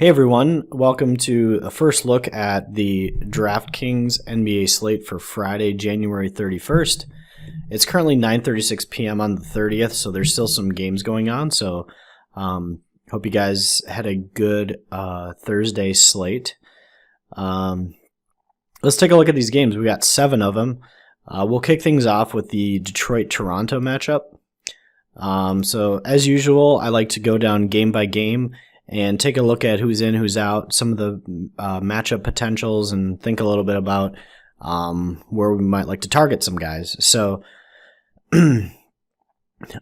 Hey everyone, welcome to a first look at the DraftKings NBA slate for Friday, January 31st. It's currently 9:36 p.m. on the 30th, so there's still some games going on. So hope you guys had a good Thursday slate. Let's take a look at these games. We got 7 of them. We'll kick things off with the Detroit-Toronto matchup. So as usual, I like to go down game by game and take a look at who's in, who's out, some of the matchup potentials, and think a little bit about where we might like to target some guys. So,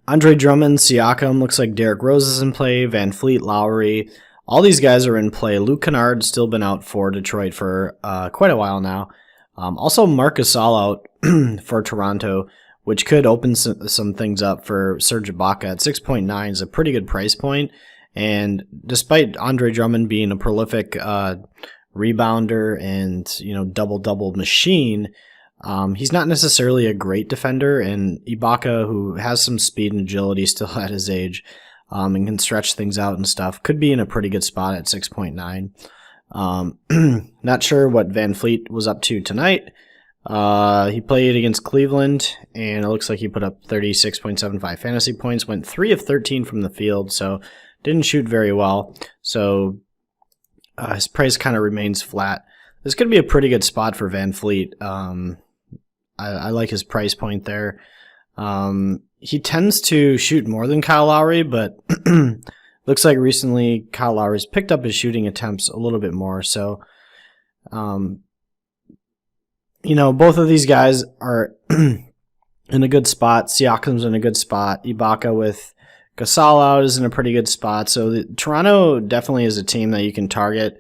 Andre Drummond, Siakam, looks like Derrick Rose is in play, Van Fleet, Lowry, all these guys are in play. Luke Kennard's still been out for Detroit for quite a while now. Also, Marc Gasol out for Toronto, which could open some things up for Serge Ibaka at 6.9 is a pretty good price point. And despite Andre Drummond being a prolific rebounder and double-double machine, he's not necessarily a great defender. And Ibaka, who has some speed and agility still at his age and can stretch things out and stuff, could be in a pretty good spot at 6.9. Not sure what Van Fleet was up to tonight. He played against Cleveland, and it looks like he put up 36.75 fantasy points, went 3 of 13 from the field, so didn't shoot very well, so his price kind of remains flat. This could be a pretty good spot for Van Fleet. I like his price point there. He tends to shoot more than Kyle Lowry, but looks like recently Kyle Lowry's picked up his shooting attempts a little bit more. So, both of these guys are in a good spot. Siakam's in a good spot. Ibaka with Gasol out is in a pretty good spot. So Toronto definitely is a team that you can target,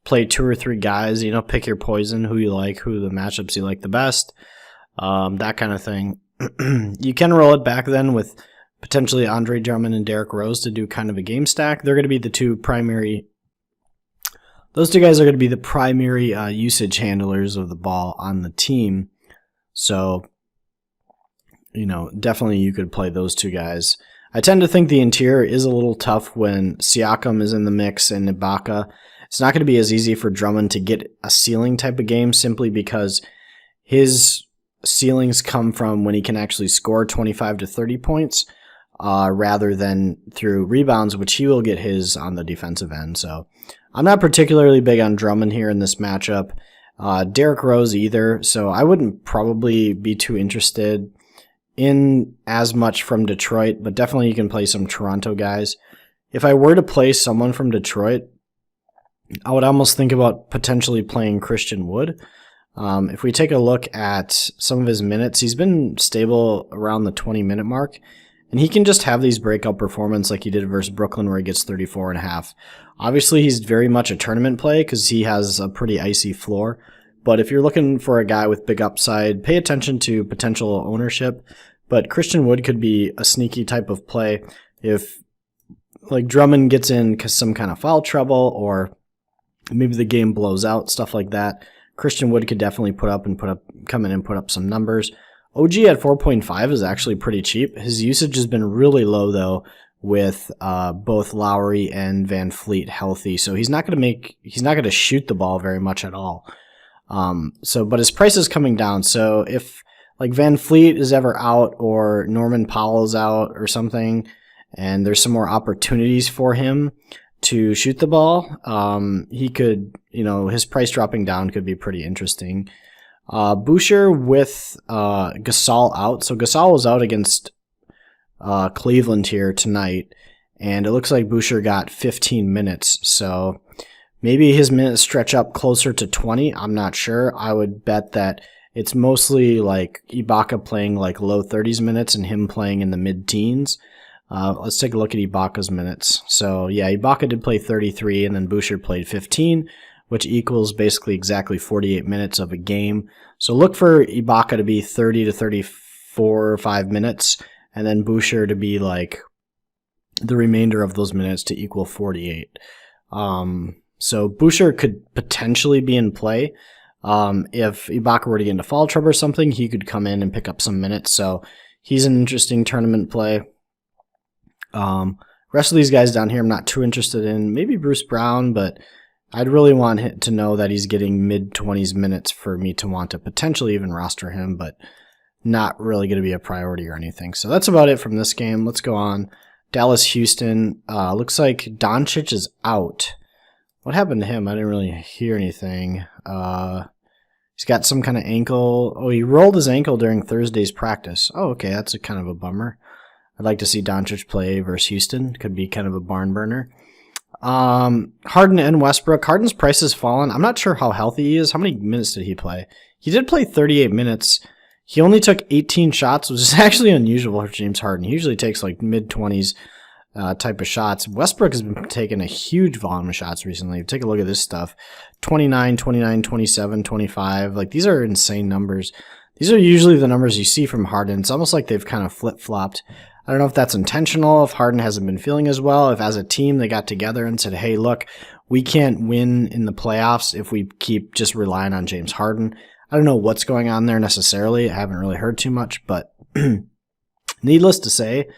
play 2 or 3 guys, pick your poison, who you like, who the matchups you like the best, that kind of thing. You can roll it back then with potentially Andre Drummond and Derrick Rose to do kind of a game stack. They're going to be those two guys are going to be the primary usage handlers of the ball on the team. So, definitely you could play those 2 guys. I tend to think the interior is a little tough when Siakam is in the mix and Ibaka. It's not going to be as easy for Drummond to get a ceiling type of game simply because his ceilings come from when he can actually score 25 to 30 points rather than through rebounds, which he will get his on the defensive end. So I'm not particularly big on Drummond here in this matchup. Derrick Rose either, so I wouldn't probably be too interested in as much from Detroit, but definitely you can play some Toronto guys. If I were to play someone from Detroit, I would almost think about potentially playing Christian Wood. If we take a look at some of his minutes, he's been stable around the 20-minute mark, and he can just have these breakout performances like he did versus Brooklyn where he gets 34.5. Obviously, he's very much a tournament play because he has a pretty icy floor. But if you're looking for a guy with big upside, pay attention to potential ownership. But Christian Wood could be a sneaky type of play if Drummond gets in some kind of foul trouble or maybe the game blows out, stuff like that. Christian Wood could definitely come in and put up some numbers. OG at 4.5 is actually pretty cheap. His usage has been really low though, with both Lowry and Van Fleet healthy, so he's not going to shoot the ball very much at all. But his price is coming down. So if Van Fleet is ever out or Norman Powell's out or something, and there's some more opportunities for him to shoot the ball, he could, his price dropping down could be pretty interesting. Boucher with Gasol out. So Gasol was out against Cleveland here tonight, and it looks like Boucher got 15 minutes. So maybe his minutes stretch up closer to 20. I'm not sure. I would bet that it's mostly like Ibaka playing low 30s minutes and him playing in the mid-teens. Let's take a look at Ibaka's minutes. So yeah, Ibaka did play 33 and then Boucher played 15, which equals basically exactly 48 minutes of a game. So look for Ibaka to be 30 to 34 or 5 minutes, and then Boucher to be the remainder of those minutes to equal 48. So Boucher could potentially be in play. If Ibaka were to get into foul trouble or something, he could come in and pick up some minutes. So he's an interesting tournament play. Rest of these guys down here I'm not too interested in. Maybe Bruce Brown, but I'd really want to know that he's getting mid-20s minutes for me to want to potentially even roster him, but not really going to be a priority or anything. So that's about it from this game. Let's go on. Dallas-Houston. Looks like Doncic is out. What happened to him? I didn't really hear anything. He's got some kind of ankle. Oh, he rolled his ankle during Thursday's practice. Oh, okay, that's a kind of a bummer. I'd like to see Doncic play versus Houston. Could be kind of a barn burner. Harden and Westbrook. Harden's price has fallen. I'm not sure how healthy he is. How many minutes did he play? He did play 38 minutes. He only took 18 shots, which is actually unusual for James Harden. He usually takes like mid-20s type of shots. Westbrook has been taking a huge volume of shots recently. Take a look at this stuff. 29, 29, 27, 25. Like, these are insane numbers. These are usually the numbers you see from Harden. It's almost like they've kind of flip-flopped. I don't know if that's intentional, if Harden hasn't been feeling as well, if as a team they got together and said, hey, look, we can't win in the playoffs if we keep just relying on James Harden. I don't know what's going on there necessarily. I haven't really heard too much, but needless to say,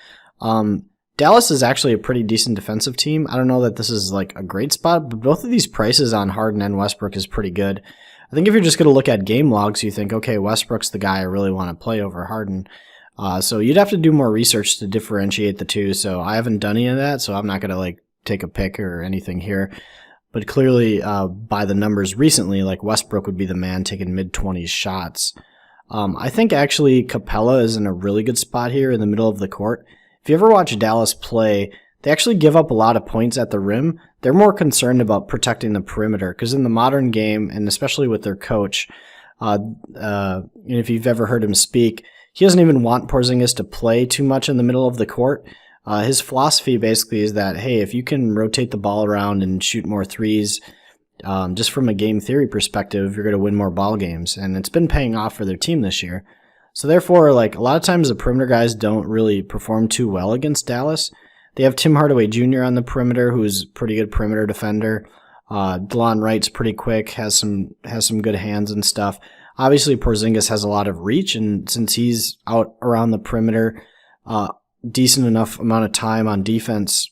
Dallas is actually a pretty decent defensive team. I don't know that this is like a great spot, but both of these prices on Harden and Westbrook is pretty good. I think if you're just going to look at game logs, you think, okay, Westbrook's the guy I really want to play over Harden. So you'd have to do more research to differentiate the two. So I haven't done any of that, so I'm not going to like take a pick or anything here. But clearly, by the numbers recently, like Westbrook would be the man taking mid-20s shots. I think actually Capella is in a really good spot here in the middle of the court. If you ever watch Dallas play, they actually give up a lot of points at the rim. They're more concerned about protecting the perimeter because in the modern game, and especially with their coach, if you've ever heard him speak, he doesn't even want Porzingis to play too much in the middle of the court. His philosophy basically is that, hey, if you can rotate the ball around and shoot more threes, just from a game theory perspective, you're going to win more ball games. And it's been paying off for their team this year. So therefore, like a lot of times the perimeter guys don't really perform too well against Dallas. They have Tim Hardaway Jr. on the perimeter, who's a pretty good perimeter defender. DeLon Wright's pretty quick, has some good hands and stuff. Obviously, Porzingis has a lot of reach, and since he's out around the perimeter, decent enough amount of time on defense,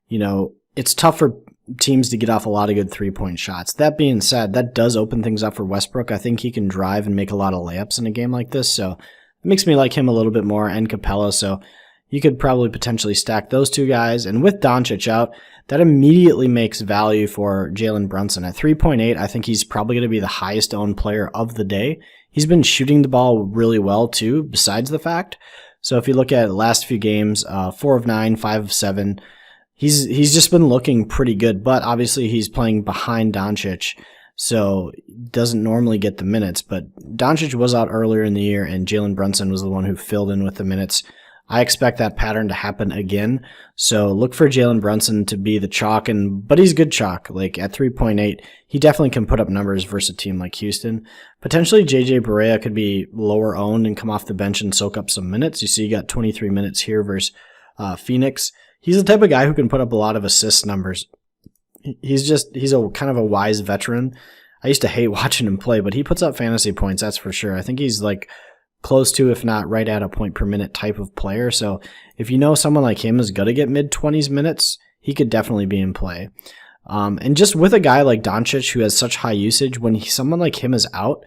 it's tough for teams to get off a lot of good three-point shots. That being said, that does open things up for Westbrook. I think he can drive and make a lot of layups in a game like this, so it makes me like him a little bit more, and Capella, so you could probably potentially stack those two guys. And with Doncic out, that immediately makes value for Jalen Brunson. At 3.8, I think he's probably going to be the highest owned player of the day. He's been shooting the ball really well too, besides the fact. So if you look at the last few games, 4 of 9, 5 of 7, he's just been looking pretty good. But obviously he's playing behind Doncic, so doesn't normally get the minutes. But Doncic was out earlier in the year, and Jalen Brunson was the one who filled in with the minutes. I expect that pattern to happen again. So look for Jalen Brunson to be the chalk, but he's good chalk. Like at 3.8, he definitely can put up numbers versus a team like Houston. Potentially JJ Barea could be lower owned and come off the bench and soak up some minutes. You see you got 23 minutes here versus Phoenix. He's the type of guy who can put up a lot of assist numbers. He's a kind of a wise veteran. I used to hate watching him play, but he puts up fantasy points, that's for sure. I think he's like close to, if not right at a point per minute type of player. So if you know someone like him is going to get mid-20s minutes, he could definitely be in play. And just with a guy like Doncic who has such high usage, when someone like him is out,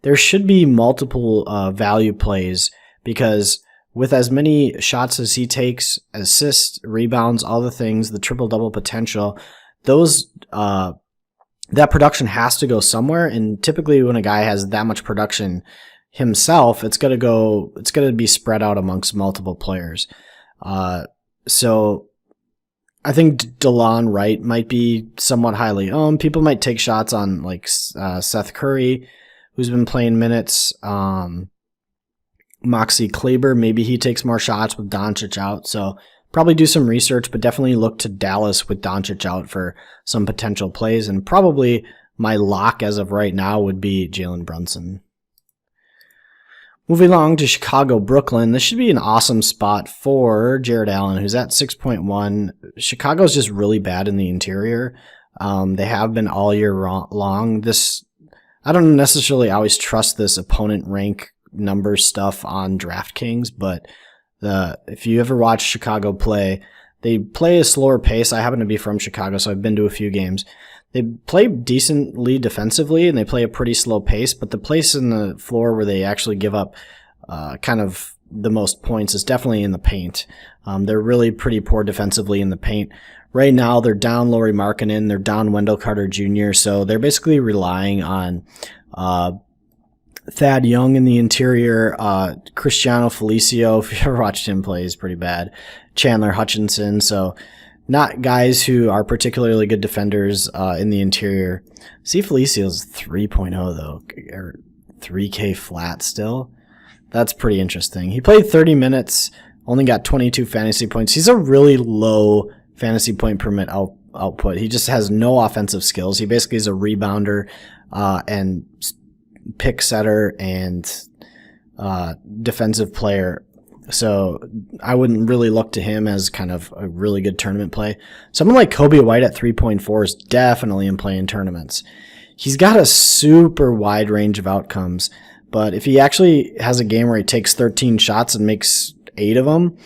there should be multiple value plays, because with as many shots as he takes, assists, rebounds, all the things, the triple-double potential, that production has to go somewhere. And typically when a guy has that much production himself, it's going to be spread out amongst multiple players. So I think DeLon Wright might be somewhat highly owned. People might take shots on like Seth Curry, who's been playing minutes. Moxie Kleber, maybe he takes more shots with Doncic out. So probably do some research, but definitely look to Dallas with Doncic out for some potential plays. And probably my lock as of right now would be Jalen Brunson. Moving along to Chicago, Brooklyn. This should be an awesome spot for Jared Allen, who's at 6.1. Chicago's just really bad in the interior. They have been all year long. I don't necessarily always trust this opponent rank number stuff on DraftKings, but If you ever watch Chicago play, they play a slower pace. I happen to be from Chicago, so I've been to a few games. They play decently defensively, and they play a pretty slow pace, but the place in the floor where they actually give up kind of the most points is definitely in the paint. They're really pretty poor defensively in the paint. Right now, they're down Lauri Markkanen, they're down Wendell Carter Jr., so they're basically relying on Thad Young in the interior, Cristiano Felicio, if you ever watched him play, he's pretty bad, Chandler Hutchinson, so not guys who are particularly good defenders in the interior. See, Felicio's 3.0 though, or 3K flat still. That's pretty interesting. He played 30 minutes, only got 22 fantasy points. He's a really low fantasy point per minute output. He just has no offensive skills. He basically is a rebounder and pick setter and defensive player. So I wouldn't really look to him as kind of a really good tournament play. Someone like Coby White at 3.4 is definitely in play in tournaments. He's got a super wide range of outcomes, but if he actually has a game where he takes 13 shots and makes 8 of them,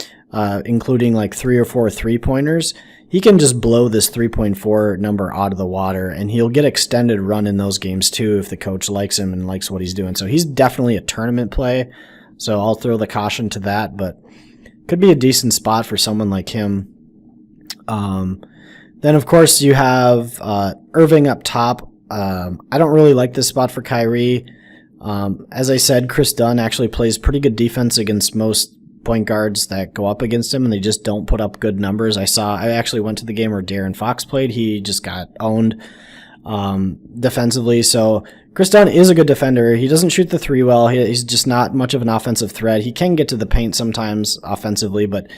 including like 3 or 4 3-pointers, he can just blow this 3.4 number out of the water, and he'll get extended run in those games too if the coach likes him and likes what he's doing. So he's definitely a tournament play. So I'll throw the caution to that, but could be a decent spot for someone like him. Then, of course, you have Irving up top. I don't really like this spot for Kyrie. As I said, Chris Dunn actually plays pretty good defense against most point guards that go up against him, and they just don't put up good numbers. I actually went to the game where De'Aaron Fox played. He just got owned defensively. So Chris Dunn is a good defender. He doesn't shoot the three well. He's just not much of an offensive threat. He can get to the paint sometimes offensively, but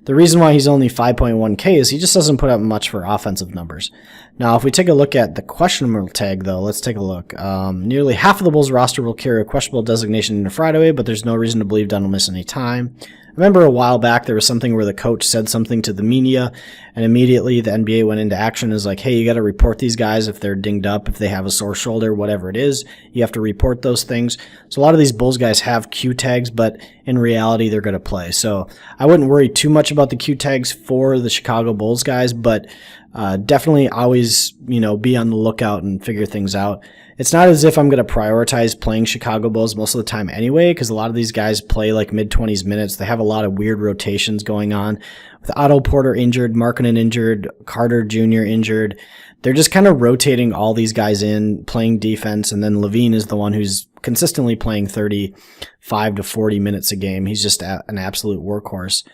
the reason why he's only 5.1K is he just doesn't put up much for offensive numbers. Now, if we take a look at the questionable tag, though, let's take a look. Nearly half of the Bulls roster will carry a questionable designation into Friday, but there's no reason to believe Dunn will miss any time. I remember a while back there was something where the coach said something to the media, and immediately the NBA went into action. Is like, hey, you got to report these guys if they're dinged up, if they have a sore shoulder, whatever it is. You have to report those things. So a lot of these Bulls guys have Q tags, but in reality, they're going to play. So I wouldn't worry too much about the Q tags for the Chicago Bulls guys, but definitely always, be on the lookout and figure things out. It's not as if I'm going to prioritize playing Chicago Bulls most of the time anyway, because a lot of these guys play like mid-20s minutes. They have a lot of weird rotations going on. With Otto Porter injured, Markkanen injured, Carter Jr. injured, they're just kind of rotating all these guys in, playing defense, and then LAVINE is the one who's consistently playing 35 to 40 minutes a game. He's just an absolute workhorse.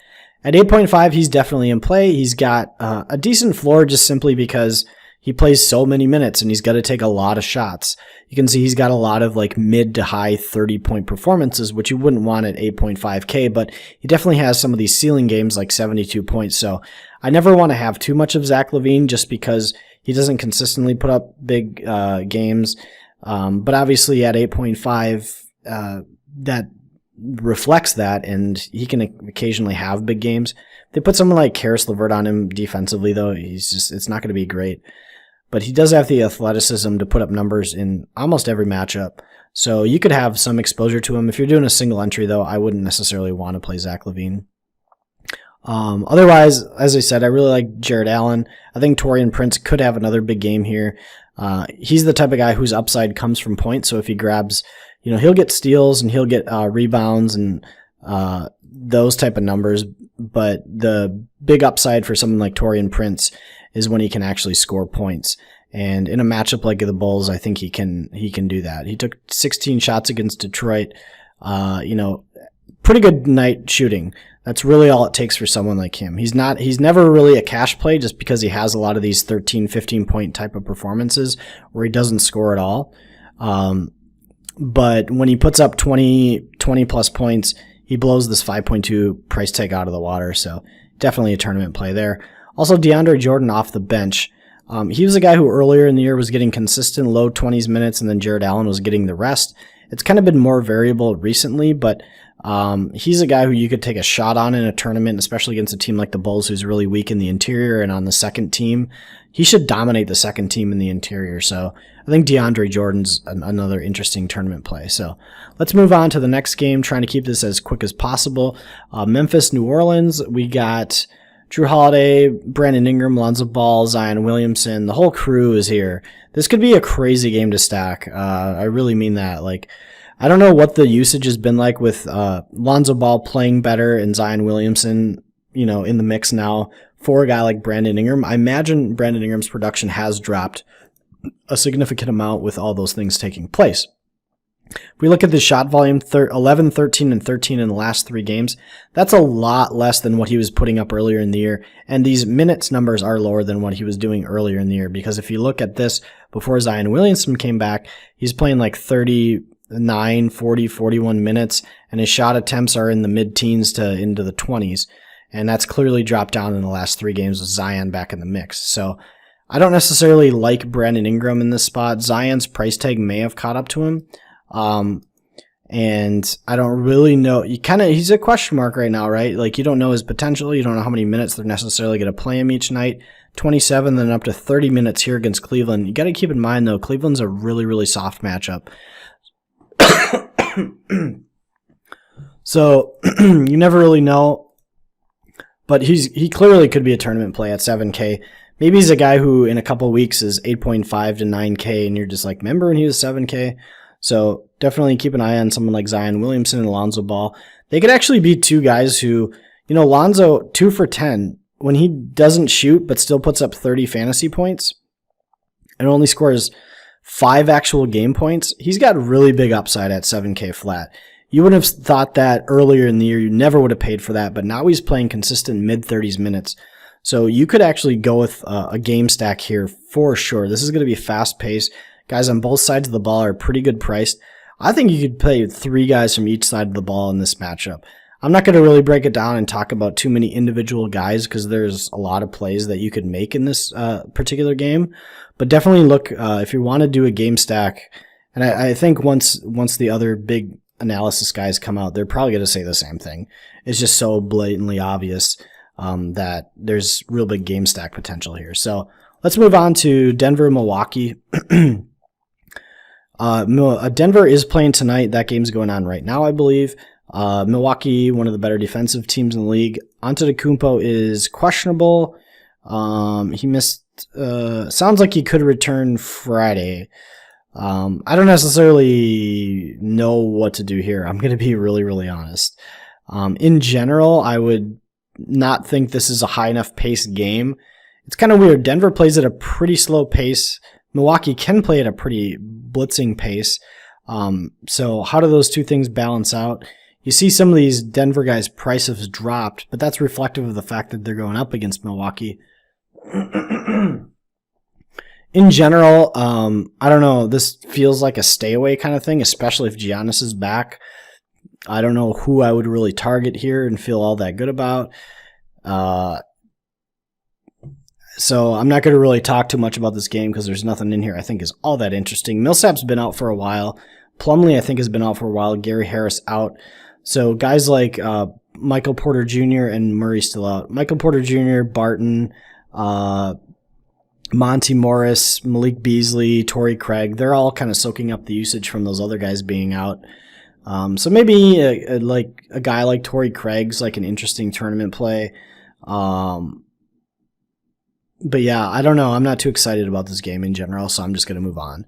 At 8.5, he's definitely in play. He's got a decent floor just simply because he plays so many minutes and he's got to take a lot of shots. You can see he's got a lot of like mid to high 30-point performances, which you wouldn't want at 8.5K, but he definitely has some of these ceiling games like 72 points. So I never want to have too much of Zach LaVine just because he doesn't consistently put up big games. But obviously at 8.5, that reflects that, and he can occasionally have big games. If they put someone like Karis LeVert on him defensively, though, it's not going to be great. But he does have the athleticism to put up numbers in almost every matchup. So you could have some exposure to him. If you're doing a single entry, though, I wouldn't necessarily want to play Zach LaVine. Otherwise, as I said, I really like Jared Allen. I think Taurean Prince could have another big game here. He's the type of guy whose upside comes from points. So if he grabs, he'll get steals and he'll get rebounds and those type of numbers. But the big upside for someone like Taurean Prince is when he can actually score points. And in a matchup like the Bulls, I think he can do that. He took 16 shots against Detroit. Pretty good night shooting. That's really all it takes for someone like him. He's never really a cash play just because he has a lot of these 13, 15 point type of performances where he doesn't score at all. But when he puts up 20 plus points, he blows this 5.2 price tag out of the water. So definitely a tournament play there. Also, DeAndre Jordan off the bench. He was a guy who earlier in the year was getting consistent low 20s minutes, and then Jared Allen was getting the rest. It's kind of been more variable recently, but he's a guy who you could take a shot on in a tournament, especially against a team like the Bulls who's really weak in the interior, and on the second team, he should dominate the second team in the interior. So I think DeAndre Jordan's another interesting tournament play. So let's move on to the next game, trying to keep this as quick as possible. Memphis, New Orleans. We got Drew Holiday, Brandon Ingram, Lonzo Ball, Zion Williamson. The whole crew is here. This could be a crazy game to stack. I really mean that. Like, I don't know what the usage has been like with Lonzo Ball playing better and Zion Williamson, you know, in the mix now for a guy like Brandon Ingram. I imagine Brandon Ingram's production has dropped a significant amount with all those things taking place. If we look at the shot volume, 11, 13, and 13 in the last 3 games, that's a lot less than what he was putting up earlier in the year. And these minutes numbers are lower than what he was doing earlier in the year, because if you look at this before Zion Williamson came back, he's playing like 39, 40, 41 minutes, and his shot attempts are in the mid-teens to into the 20s. And that's clearly dropped down in the last 3 games with Zion back in the mix. So I don't necessarily like Brandon Ingram in this spot. Zion's price tag may have caught up to him. And I don't really know. He's a question mark right now, right? Like, you don't know his potential. You don't know how many minutes they're necessarily going to play him each night. 27, then up to 30 minutes here against Cleveland. You got to keep in mind, though, Cleveland's a really, really soft matchup. So you never really know. But he clearly could be a tournament play at 7K. Maybe he's a guy who in a couple weeks is 8.5 to 9K, and you're just like, remember when he was 7K? So definitely keep an eye on someone like Zion Williamson and Lonzo Ball. They could actually be 2 guys who, you know, Lonzo 2 for 10. When he doesn't shoot but still puts up 30 fantasy points and only scores 5 actual game points, he's got really big upside at 7K flat. You would have thought that earlier in the year. You never would have paid for that, but now he's playing consistent mid-30s minutes. So you could actually go with a game stack here for sure. This is going to be fast-paced. Guys on both sides of the ball are pretty good priced. I think you could play 3 guys from each side of the ball in this matchup. I'm not going to really break it down and talk about too many individual guys because there's a lot of plays that you could make in this particular game. But definitely look, if you want to do a game stack, and I think once the other big analysis guys come out, they're probably going to say the same thing. It's just so blatantly obvious that there's real big game stack potential here. So let's move on to Denver, Milwaukee. Denver is playing tonight. That game's going on right now, I believe. Milwaukee, one of the better defensive teams in the league. Antetokounmpo is questionable. He missed. Sounds like he could return Friday. I don't necessarily know what to do here. I'm going to be really, really honest. In general, I would not think this is a high enough pace game. It's kind of weird. Denver plays at a pretty slow pace. Milwaukee can play at a pretty blitzing pace. So how do those 2 things balance out? You see some of these Denver guys' prices dropped, but that's reflective of the fact that they're going up against Milwaukee. In general, I don't know. This feels like a stay away kind of thing, especially if Giannis is back. I don't know who I would really target here and feel all that good about. So I'm not going to really talk too much about this game because there's nothing in here I think is all that interesting. Millsap's been out for a while. Plumlee, I think, has been out for a while. Gary Harris out. So guys like Michael Porter Jr. and Murray still out. Michael Porter Jr., Barton, Monty Morris, Malik Beasley, Torrey Craig, they're all kind of soaking up the usage from those other guys being out. So maybe a guy like Torrey Craig's like an interesting tournament play. But yeah, I don't know. I'm not too excited about this game in general, so I'm just going to move on.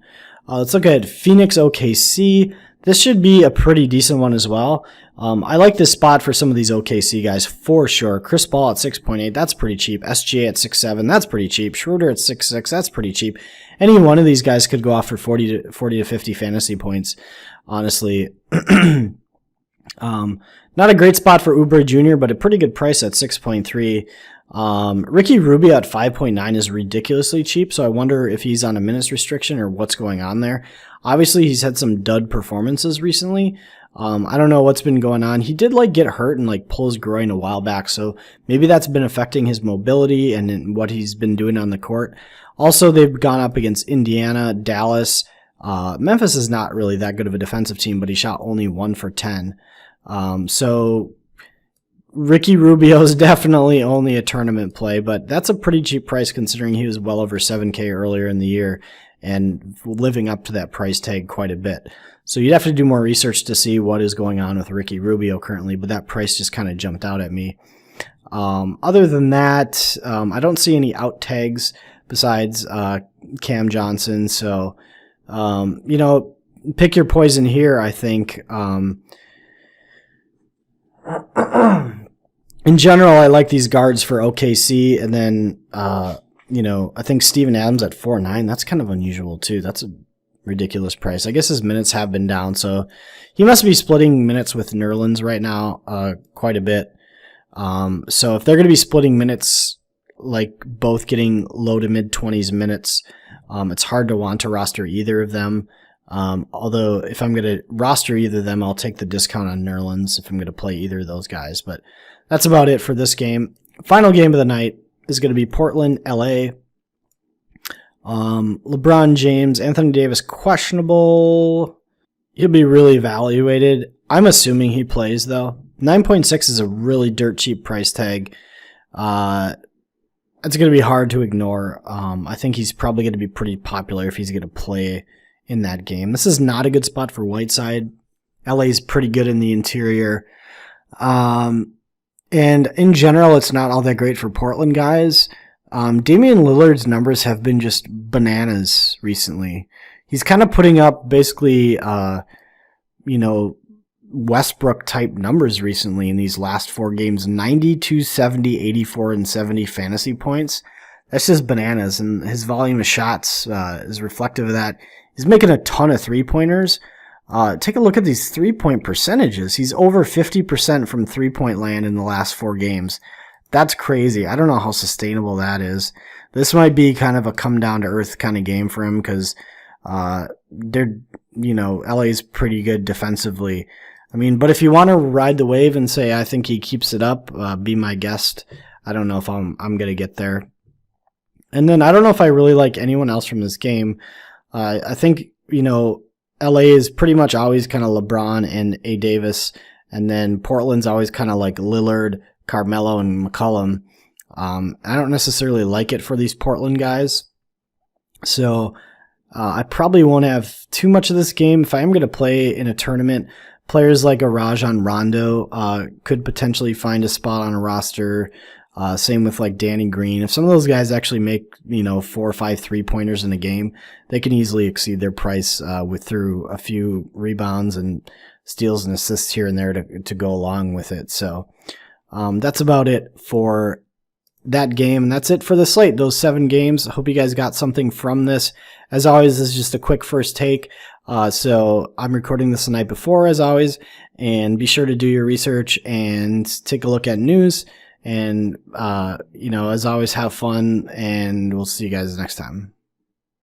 Let's look at Phoenix OKC. This should be a pretty decent one as well. I like this spot for some of these OKC guys for sure. Chris Paul at 6.8, that's pretty cheap. SGA at 6.7, that's pretty cheap. Schroeder at 6.6, that's pretty cheap. Any one of these guys could go off for 40 to 50 fantasy points, honestly. Not a great spot for Oubre Jr., but a pretty good price at 6.3. Ricky Rubio at 5.9 is ridiculously cheap, so I wonder if he's on a minutes restriction or what's going on there. Obviously, he's had some dud performances recently. I don't know what's been going on. He did get hurt and pull his groin a while back, so maybe that's been affecting his mobility and what he's been doing on the court. Also, they've gone up against Indiana, Dallas. Memphis is not really that good of a defensive team, but he shot only 1 for 10. So Ricky Rubio is definitely only a tournament play, but that's a pretty cheap price considering he was well over 7K earlier in the year and living up to that price tag quite a bit. So you'd have to do more research to see what is going on with Ricky Rubio currently, but that price just kind of jumped out at me. Other than that, I don't see any out tags besides Cam Johnson. So, you know, pick your poison here, I think. In general, I like these guards for OKC, and then, you know, I think Steven Adams at 4.9, that's kind of unusual too. That's a ridiculous price. I guess his minutes have been down, so he must be splitting minutes with Nerlens right now quite a bit. So if they're going to be splitting minutes, like both getting low to mid-20s minutes, it's hard to want to roster either of them. Although if I'm going to roster either of them, I'll take the discount on Nerlens if I'm going to play either of those guys. But that's about it for this game. Final game of the night is going to be Portland, LA. LeBron James, Anthony Davis questionable. He'll be really evaluated. I'm assuming he plays though. 9.6 is a really dirt cheap price tag. It's going to be hard to ignore. I think he's probably going to be pretty popular if he's going to play in that game. This is not a good spot for Whiteside. LA's pretty good in the interior. And in general, it's not all that great for Portland guys. Damian Lillard's numbers have been just bananas recently. He's kind of putting up basically, you know, Westbrook type numbers recently in these last 4 games. 92, 70, 84, and 70 fantasy points. That's just bananas. And his volume of shots is reflective of that. He's making a ton of 3-pointers. Take a look at these 3-point percentages. He's over 50% from 3-point land in the last 4 games. That's crazy. I don't know how sustainable that is. This might be kind of a come down to earth kind of game for him because they're, you know, LA's pretty good defensively. I mean, but if you want to ride the wave and say I think he keeps it up, be my guest. I don't know if I'm gonna get there. And then I don't know if I really like anyone else from this game. I think, you know, LA is pretty much always kind of LeBron and A. Davis, and then Portland's always kind of like Lillard, Carmelo, and McCollum. I don't necessarily like it for these Portland guys, so I probably won't have too much of this game. If I am going to play in a tournament, players like a Rajon Rondo could potentially find a spot on a roster. Same with like Danny Green. If some of those guys actually make, you know, 4 or 5 3-pointers in a game, they can easily exceed their price through a few rebounds and steals and assists here and there to go along with it. So that's about it for that game, and that's it for the slate. Those 7 games. I hope you guys got something from this. As always, this is just a quick first take. So I'm recording this the night before, as always, and be sure to do your research and take a look at news. And, you know, as always, have fun, and we'll see you guys next time.